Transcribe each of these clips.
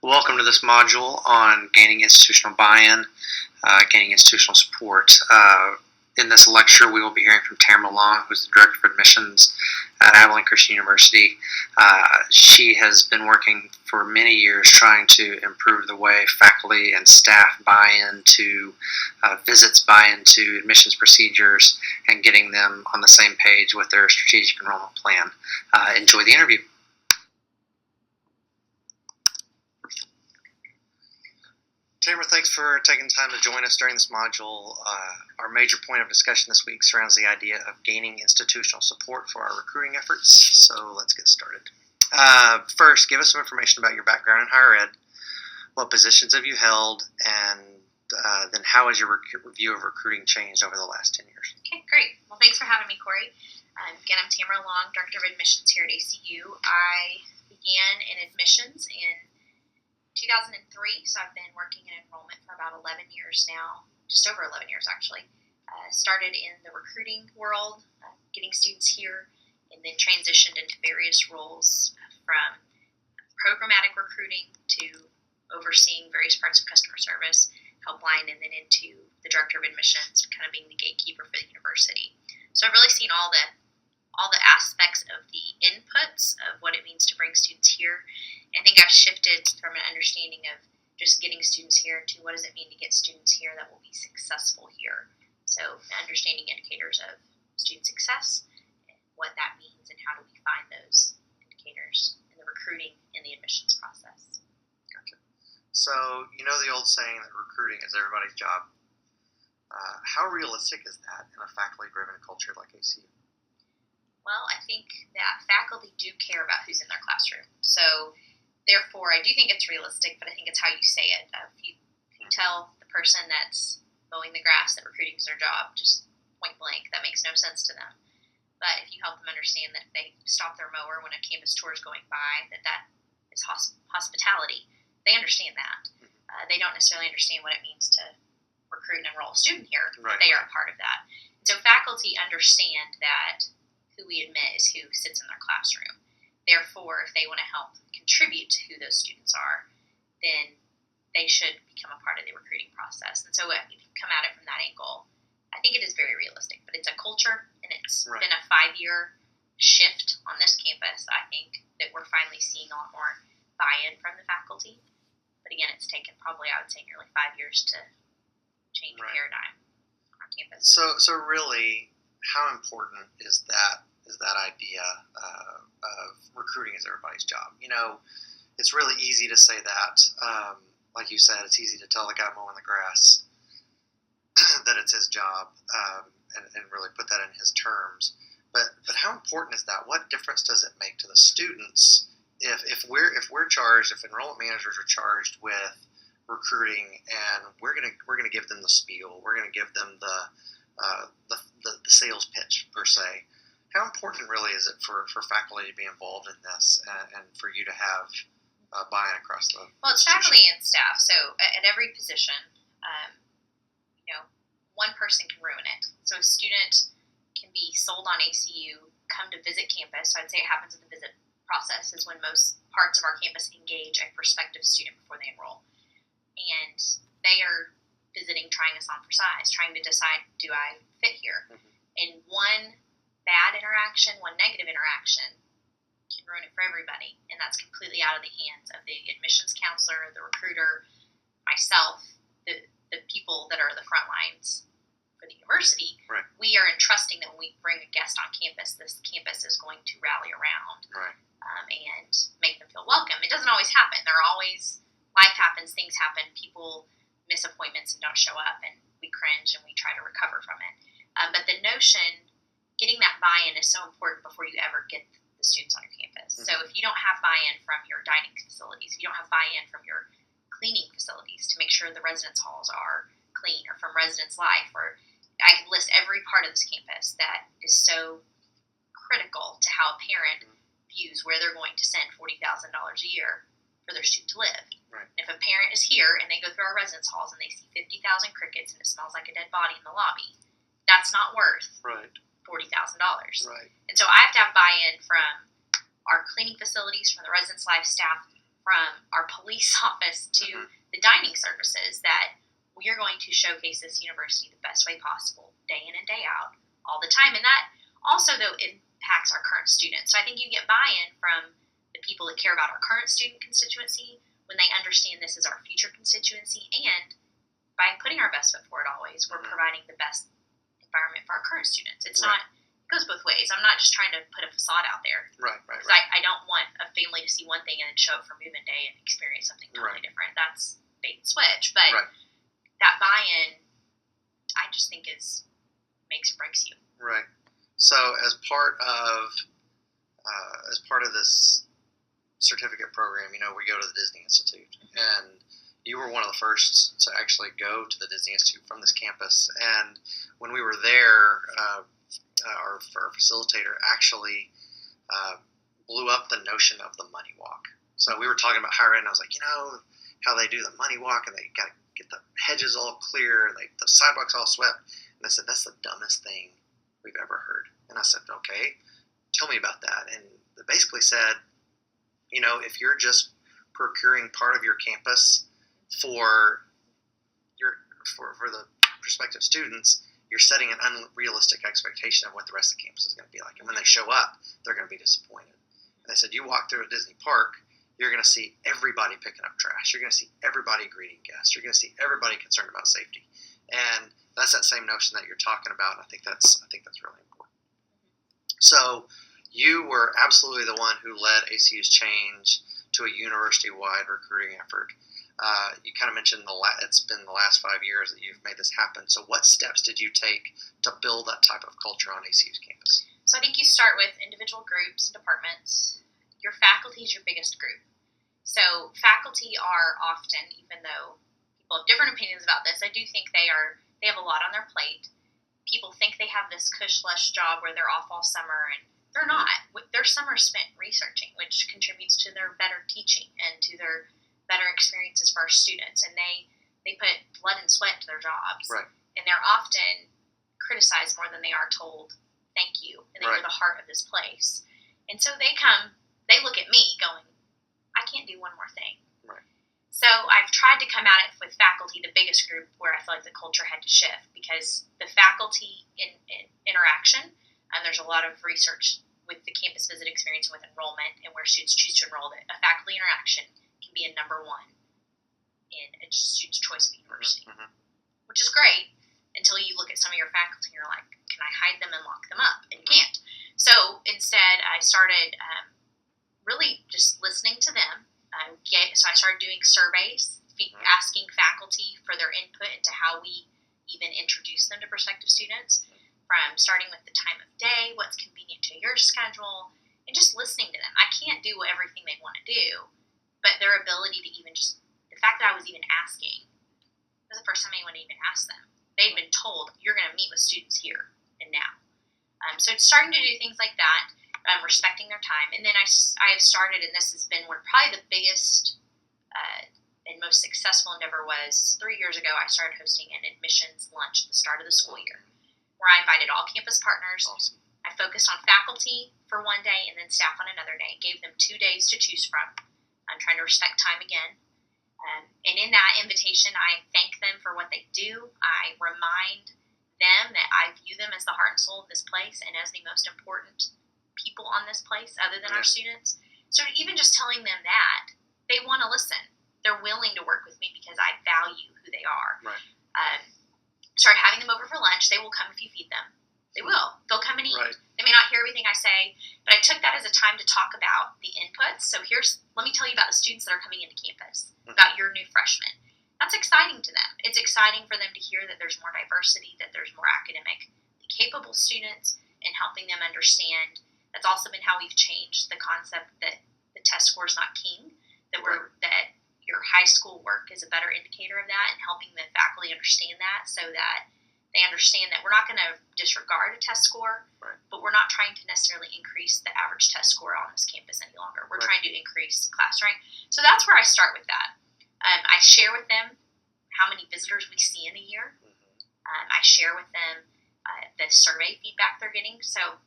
Welcome to this module on gaining institutional buy-in, gaining institutional support. In this lecture, we will be hearing from Tamara Long, who's the Director of Admissions at Abilene Christian University. She has been working for many years trying to improve the way faculty and staff buy into visits, buy into admissions procedures, and getting them on the same page with their strategic enrollment plan. Enjoy the interview. Tamara, thanks for taking time to join us during this module. Our major point of discussion this week surrounds the idea of gaining institutional support for our recruiting efforts. So let's get started. First, give us some information about your background in higher ed. What positions have you held? And then how has your review of recruiting changed over the last 10 years? Okay, great. Well, thanks for having me, Corey. Again, I'm Tamara Long, Director of Admissions here at ACU. I began in admissions in 2003, so I've been working in enrollment for about 11 years now, just over 11 years actually. Started in the recruiting world, getting students here, and then transitioned into various roles from programmatic recruiting to overseeing various parts of customer service, helpline, and then into the Director of Admissions, kind of being the gatekeeper for the university. So I've really seen all the aspects of the inputs of what it means to bring students here. And I think I've shifted from an understanding of just getting students here to what does it mean to get students here that will be successful here. So understanding indicators of student success, and what that means, and how do we find those indicators in the recruiting and the admissions process. Gotcha. So you know the old saying that recruiting is everybody's job. How realistic is that in a faculty-driven culture like ACU? Well, I think that faculty do care about who's in their classroom. So, therefore, I do think it's realistic, but I think it's how you say it. If you tell the person that's mowing the grass that recruiting is their job, just point blank, that makes no sense to them. But if you help them understand that if they stop their mower when a campus tour is going by, that is hospitality, they understand that. They don't necessarily understand what it means to recruit and enroll a student here, but they are a part of that. So faculty understand that who we admit is who sits in their classroom. Therefore, if they want to help contribute to who those students are, then they should become a part of the recruiting process. And so if you come at it from that angle, I think it is very realistic. But it's a culture, and it's been a 5-year shift on this campus. I think that we're finally seeing a lot more buy-in from the faculty. But again, it's taken probably, I would say, nearly 5 years to change the paradigm on campus. So really, how important is that idea of recruiting as everybody's job? You know, it's really easy to say that. Like you said, it's easy to tell the guy mowing the grass that it's his job, and really put that in his terms. But how important is that? What difference does it make to the students if we're charged, if enrollment managers are charged with recruiting, and we're gonna give them the spiel, we're gonna give them the sales pitch per se. How important really is it for faculty to be involved in this, and for you to have buy-in across the Well, it's faculty and staff. So at every position, one person can ruin it. So a student can be sold on ACU, come to visit campus. So I'd say it happens in the visit process is when most parts of our campus engage a prospective student before they enroll. And they are visiting, trying us on for size, trying to decide, do I fit here? Mm-hmm. And one bad interaction, one negative interaction can ruin it for everybody. And that's completely out of the hands of the admissions counselor, the recruiter, myself, the people that are the front lines for the university. Right. We are entrusting that when we bring a guest on campus, this campus is going to rally around and make them feel welcome. It doesn't always happen. Life happens, things happen, people miss appointments and don't show up, and we cringe and we try to recover from it. But the notion, getting that buy-in is so important before you ever get the students on your campus. Mm-hmm. So if you don't have buy-in from your dining facilities, if you don't have buy-in from your cleaning facilities to make sure the residence halls are clean, or from residence life, or I could list every part of this campus that is so critical to how a parent views where they're going to send $40,000 a year for their student to live. Right. If a parent is here and they go through our residence halls and they see 50,000 crickets and it smells like a dead body in the lobby, that's not worth $40,000. Right. And so I have to have buy-in from our cleaning facilities, from the residence life staff, from our police office to the dining services, that we are going to showcase this university the best way possible, day in and day out, all the time. And that also, though, impacts our current students. So I think you get buy-in from the people that care about our current student constituency when they understand this is our future constituency. And by putting our best foot forward always, we're providing the best environment for our current students. It's not, it goes both ways. I'm not just trying to put a facade out there. Right. I don't want a family to see one thing and then show up for movement day and experience something totally different. That's bait and switch. But that buy-in, I just think makes or breaks you. Right. So as part of this certificate program, we go to the Disney Institute, and you were one of the first to actually go to the Disney Institute from this campus. And when we were there, our facilitator actually blew up the notion of the money walk. So we were talking about higher ed, and I was like, how they do the money walk, and they got to get the hedges all clear, and the sidewalks all swept. And I said, that's the dumbest thing we've ever heard. And I said, okay, tell me about that. And they basically said, if you're just procuring part of your campus for the prospective students, you're setting an unrealistic expectation of what the rest of the campus is going to be like. And when they show up, they're going to be disappointed. And they said, you walk through a Disney park, you're going to see everybody picking up trash. You're going to see everybody greeting guests. You're going to see everybody concerned about safety. And that's that same notion that you're talking about. And I think that's really important. So you were absolutely the one who led ACU's change to a university-wide recruiting effort. You kind of mentioned it's been the last 5 years that you've made this happen. So what steps did you take to build that type of culture on ACU's campus? So I think you start with individual groups and departments. Your faculty is your biggest group. So faculty are often, even though people have different opinions about this, I do think they have a lot on their plate. People think they have this cush-lush job where they're off all summer, and they're not. Their summer spent researching, which contributes to their better teaching and to their better experiences for our students. And they put blood and sweat into their jobs. Right. And they're often criticized more than they are told thank you. And they're the heart of this place. And so they look at me going, I can't do one more thing. Right. So I've tried to come at it with faculty, the biggest group, where I feel like the culture had to shift, because the faculty in interaction, and there's a lot of research with the campus visit experience and with enrollment and where students choose to enroll, that a faculty interaction can be a number one in a student's choice of university, which is great until you look at some of your faculty and you're like, can I hide them and lock them up? And you can't. So instead, I started really just listening to them. So I started doing surveys, asking faculty for their input into how we even introduce them to prospective students, from starting with the time of day, what's convenient to your schedule, and just listening to them. I can't do everything they want to do, but their ability to even just, the fact that I was even asking, was the first time anyone even asked them. They'd been told, you're going to meet with students here and now. So it's starting to do things like that, respecting their time. And then I have started, and this has been probably the biggest and most successful endeavor was 3 years ago. I started hosting an admissions lunch at the start of the school year, where I invited all campus partners. Awesome. I focused on faculty for one day and then staff on another day. Gave them 2 days to choose from. I'm trying to respect time again. And in that invitation, I thank them for what they do. I remind them that I view them as the heart and soul of this place and as the most important people on this place other than our students. So even just telling them that, they want to listen. They're willing to work with me because I value who they are. Right. Start having them over for lunch. They will come if you feed them. They will. They'll come and eat. Right. They may not hear everything I say, but I took that as a time to talk about the inputs. So let me tell you about the students that are coming into campus, about your new freshmen. That's exciting to them. It's exciting for them to hear that there's more diversity, that there's more academically capable students, and helping them understand. That's also been how we've changed the concept that the test score is not king, that your high school work is a better indicator of that, and helping the faculty understand that so that they understand that we're not going to disregard a test score, but we're not trying to necessarily increase the average test score on this campus any longer. We're trying to increase class rank. So that's where I start with that. I share with them how many visitors we see in a year. I share with them the survey feedback they're getting. So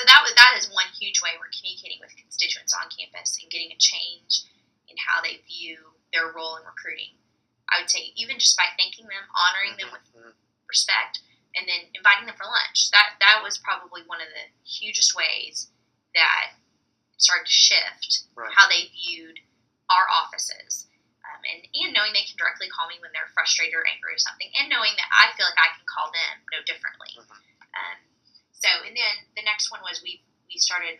that is one huge way we're communicating with constituents on campus and getting a change in how they view their role in recruiting. I would say even just by thanking them, honoring them with respect, and then inviting them for lunch. That was probably one of the hugest ways that started to shift how they viewed our offices. And knowing they can directly call me when they're frustrated or angry or something, and knowing that I feel like I can call them no differently. And then the next one was we started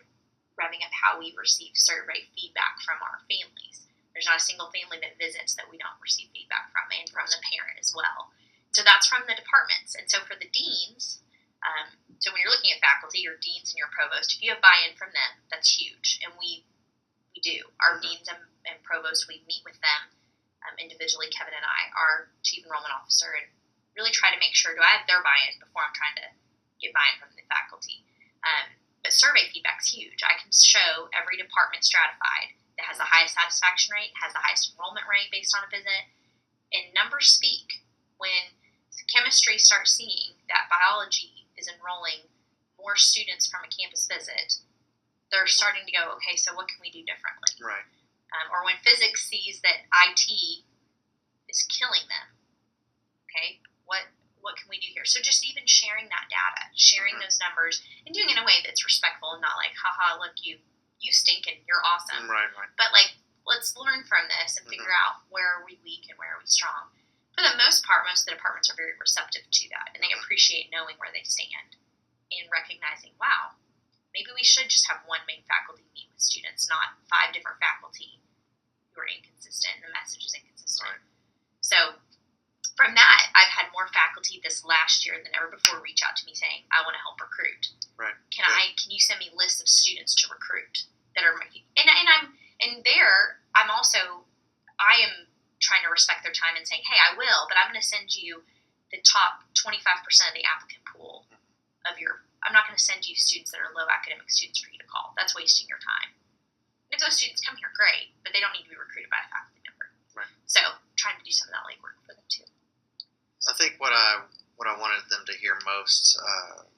revving up how we receive survey feedback from our families. There's not a single family that visits that we don't receive feedback from, and from the parent as well. So that's from the departments. And so for the deans, so when you're looking at faculty, your deans and your provost, if you have buy-in from them, that's huge. And we do. Our deans and provost, we meet with them individually, Kevin and I, our chief enrollment officer, and really try to make sure, do I have their buy-in before I'm trying to get buy-in from the faculty. But survey feedback's huge. I can show every department stratified that has the highest satisfaction rate, has the highest enrollment rate based on a visit, and numbers speak. When chemistry starts seeing that biology is enrolling more students from a campus visit, they're starting to go, okay, so what can we do differently? Right. Or when physics sees that IT is killing them, okay, what can we do here? So just even sharing that data, sharing those numbers, and doing it in a way that's respectful and not like, haha, look, you stink and you're awesome. Right. But like, let's learn from this and figure out where are we weak and where are we strong. For the most part, most of the departments are very receptive to that, and they appreciate knowing where they stand and recognizing, wow, maybe we should just have one main faculty meet with students, not 5 different faculty who are inconsistent and the message is inconsistent. Right. So from that, I've had more faculty this last year than ever before reach out to me saying, I want to help recruit. Right. Can you send me lists of students to recruit that are making, and I am trying to respect their time and saying, hey, I will, but I'm going to send you the top 25% of the applicant pool of I'm not going to send you students that are low academic students for you to call. That's wasting your time. And if those students come here, great, but they don't need to be recruited by a faculty member. Right. So trying to do some of that legwork for them too. I think what I wanted them to hear most,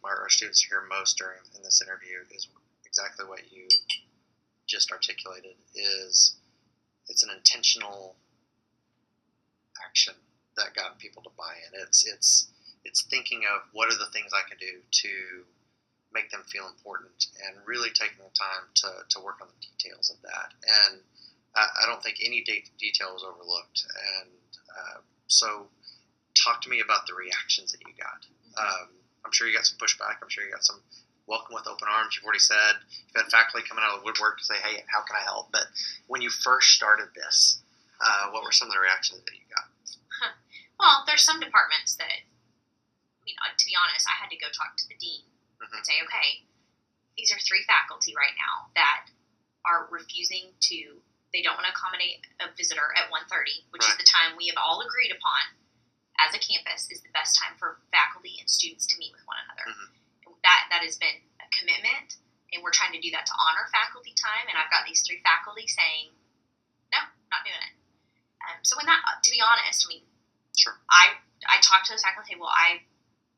our students to hear most in this interview is exactly what you just articulated. Is it's an intentional action that got people to buy in. It's thinking of what are the things I can do to make them feel important, and really taking the time to work on the details of that. And I don't think any detail was overlooked. And so talk to me about the reactions that you got. I'm sure you got some pushback. I'm sure you got some welcome with open arms. You've already said you've had faculty coming out of the woodwork to say, hey, how can I help? But when you first started this, what were some of the reactions that you got? Well, there's some departments that, to be honest, I had to go talk to the dean and say, okay, these are 3 faculty right now that are refusing to, they don't want to accommodate a visitor at 1:30, which is the time we have all agreed upon as a campus is the best time for faculty and students to meet with one another. And that has been a commitment, and we're trying to do that to honor faculty time, and I've got these 3 faculty saying, no, not doing it. So when that, to be honest, sure. I talked to the faculty, well, I'm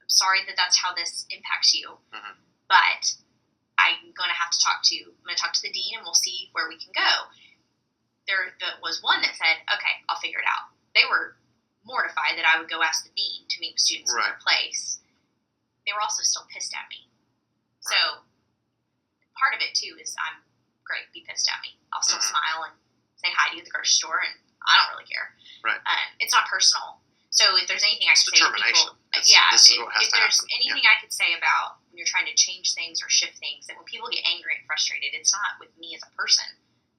sorry that that's how this impacts you, but I'm going to talk to the dean, and we'll see where we can go. There was one that said, okay, I'll figure it out. They were mortified that I would go ask the dean to meet with students in their place. They were also still pissed at me. So part of it, too, is I'm great, be pissed at me. I'll still smile and say hi to you at the grocery store, and I don't really care. Right. It's not personal. So if there's anything I could say to people, if there's anything I could say about when you're trying to change things or shift things, that when people get angry and frustrated, it's not with me as a person.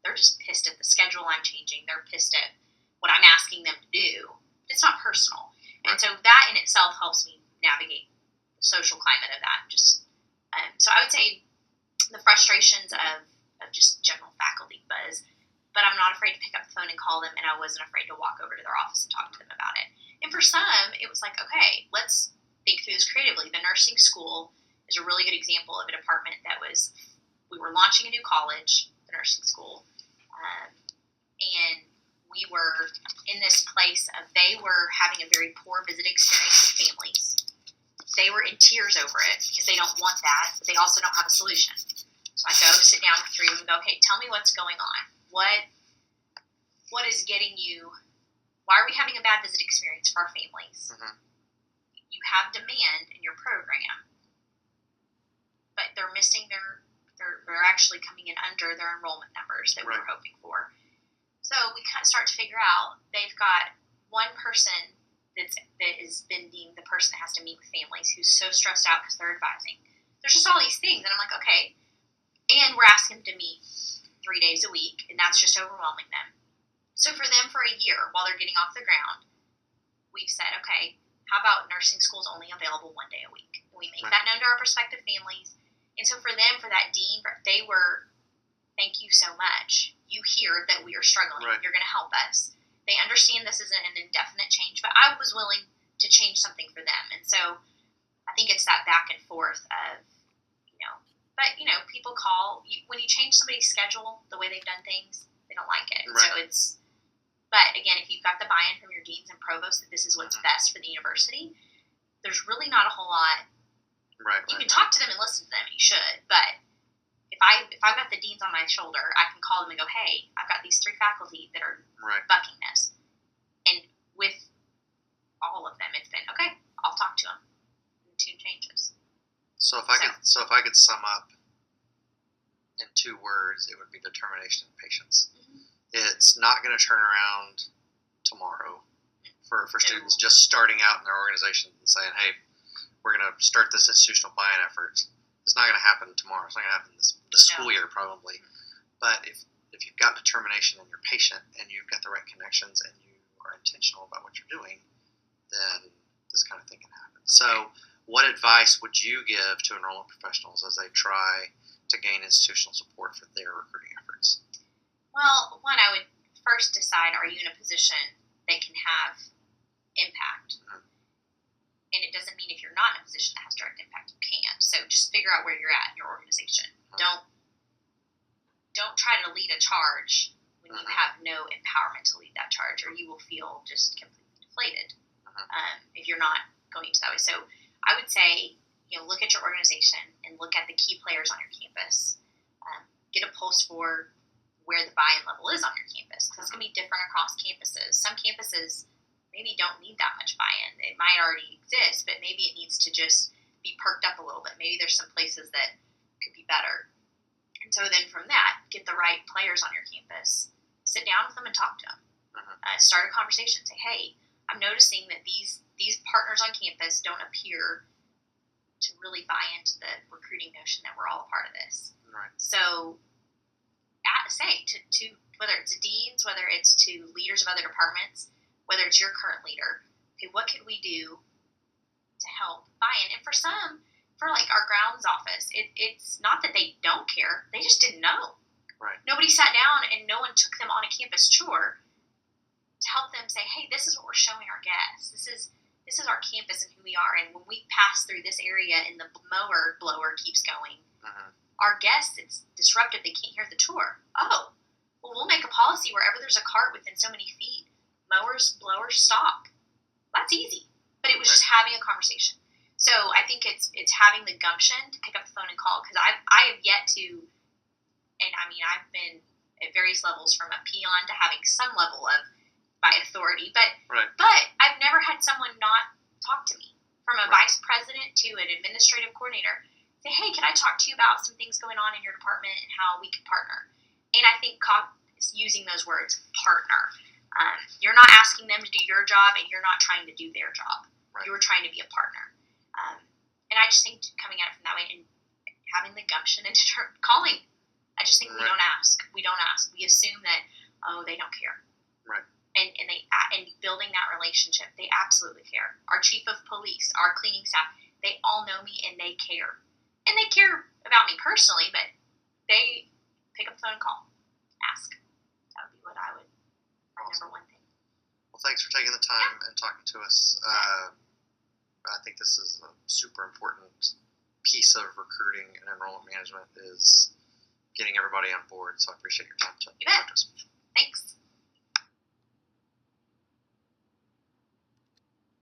They're just pissed at the schedule I'm changing. They're pissed at what I'm asking them to do. It's not personal. And so that in itself helps me navigate the social climate of that. So I would say the frustrations of just general faculty buzz, but I'm not afraid to pick up the phone and call them, and I wasn't afraid to walk over to their office and talk to them about it. And for some, it was like, okay, let's think through this creatively. The nursing school is a really good example of a department we were launching a new college, the nursing school, and we were in this place of they were having a very poor visit experience with families. They were in tears over it because they don't want that, but they also don't have a solution. So I go sit down with 3 of them and go, okay, tell me what's going on. what is getting you, why are we having a bad visit experience for our families? You have demand in your program, but they're missing they're actually coming in under their enrollment numbers that we were hoping for. So we kind of start to figure out they've got one person that has been deemed the person that has to meet with families who's so stressed out because they're advising. There's just all these things, and I'm like, okay. And we're asking them to meet 3 days a week, and that's just overwhelming them. So for them, for a year, while they're getting off the ground, we've said, okay, how about nursing schools only available 1 day a week? And we make that known to our prospective families. And so for them, for that dean, they were, thank you so much. You hear that we are struggling. You're going to help us. They understand this isn't an indefinite change, but I was willing to change something for them. And so I think it's that back and forth of, but, people call. When you change somebody's schedule, the way they've done things, they don't like it. So but again, if you've got the buy-in from your deans and provosts that this is what's best for the university, there's really not a whole lot. You can talk to them and listen to them, and you should, but if I've got the deans on my shoulder, I can call them and go, hey, I've got these 3 faculty that are bucking this. And with all of them, it's been, okay, I'll talk to them. And the tune changes. So if I could sum up in 2 words, it would be determination and patience. It's not going to turn around tomorrow for students just starting out in their organization and saying, hey, we're going to start this institutional buy-in effort. It's not going to happen tomorrow. It's not going to happen this school year probably. But if you've got determination and you're patient and you've got the right connections and you are intentional about what you're doing, then this kind of thing can happen. So what advice would you give to enrollment professionals as they try to gain institutional support for their recruiting efforts? Well, one, I would first decide, are you in a position that can have impact? And it doesn't mean if you're not in a position that has direct impact, you can't. So just figure out where you're at in your organization. Don't try to lead a charge when you have no empowerment to lead that charge, or you will feel just completely deflated if you're not going to that way. So I would say, look at your organization and look at the key players on your campus. Get a pulse for where the buy-in level is on your campus, because it's going to be different across campuses. Some campuses maybe don't need that much buy-in. It might already exist, but maybe it needs to just be perked up a little bit. Maybe there's some places that could be better. And so then from that, get the right players on your campus. Sit down with them and talk to them. Start a conversation. Say, hey, I'm noticing that these partners on campus don't appear to really buy into the recruiting notion that we're all a part of this. So say to whether it's deans, whether it's to leaders of other departments, whether it's your current leader, okay, what could we do to help buy-in? And for some, for like our grounds office, it's not that they don't care, they just didn't know. Nobody sat down and no one took them on a campus tour to help them say, hey, this is what we're showing our guests. This is our campus and who we are. And when we pass through this area and the mower blower keeps going, our guests, it's disruptive. They can't hear the tour. Oh, well, we'll make a policy wherever there's a cart within so many feet, mowers, blowers, stop. That's easy. But it was just having a conversation. So I think it's having the gumption to pick up the phone and call, because I have yet to, and I mean, I've been at various levels from a peon to having some level of by authority, but I've never had someone not talk to me, from a vice president to an administrative coordinator, say, hey, can I talk to you about some things going on in your department and how we can partner? And I think using those words, partner, you're not asking them to do your job and you're not trying to do their job. You're trying to be a partner. And I just think coming at it from that way and having the gumption and calling, I just think we don't ask. We don't ask. We assume that, they don't care. And building that relationship, they absolutely care. Our chief of police, our cleaning staff, they all know me and they care. And they care about me personally, but they pick up the phone and call. Ask. That would be what I would, my number one thing. Well, thanks for taking the time and talking to us. I think this is a super important piece of recruiting and enrollment management, is getting everybody on board. So I appreciate your time to talk to us. Thanks.